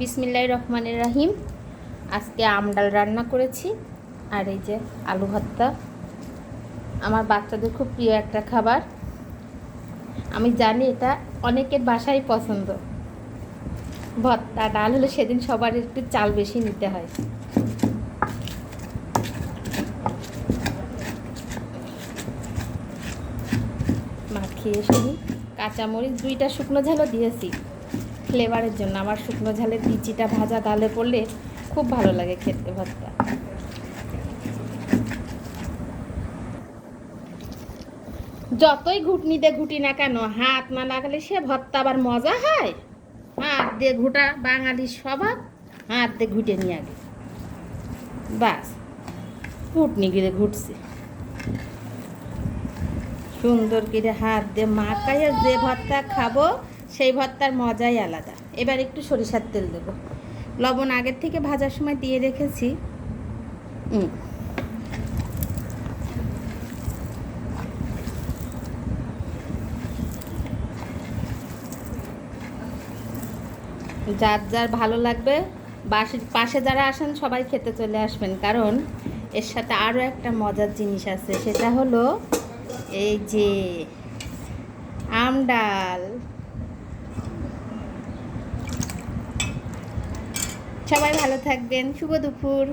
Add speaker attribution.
Speaker 1: বিসমিল্লাহির রহমানির রহিম। আজকে আম ডাল রান্না করেছি আর এই যে আলু ভর্তা। আমার বাচ্চাদের খুব প্রিয় একটা খাবার। আমি জানি এটা অনেকের বাসায় পছন্দ। ভর্তা ডাল হলে সেদিন সবার একটু চাল বেশি নিতে হয়। মাখিয়ে শুধু কাঁচামরিচ 2টা শুকনো ঝালও দিয়েছি ফ্লেভারের জন্য। আমার শুকনো ঝালের বিচিটা ভাজা ডালে পড়লে খুব ভালো লাগে খেতে ভর্তা। যতই ঘুটনি দিয়ে ঘুটি না কেন, হাত না লাগালে সে ভর্তা আবার মজা হয়। হাত দিয়ে ঘুটা বাঙালির স্বভাব, হাত দিয়ে ঘুটে নিয়ে আগে বাস ঘুটনি গিয়ে ঘুটছে সুন্দর করে হাত দিয়ে মাখাইয়ে যে ভর্তা খাবো সেই ভর্তার মজাই আলাদা। এবার একটু সরিষার তেল দেবো। লবণ আগের থেকে ভাজার সময় দিয়ে রেখেছি। যার যার ভালো লাগবে পাশে যারা আসেন সবাই খেতে চলে আসবেন, কারণ এর সাথে আরও একটা মজার জিনিস আছে, সেটা হলো এই যে আম ডাল। সবাই ভালো থাকবেন। শুভ দুপুর।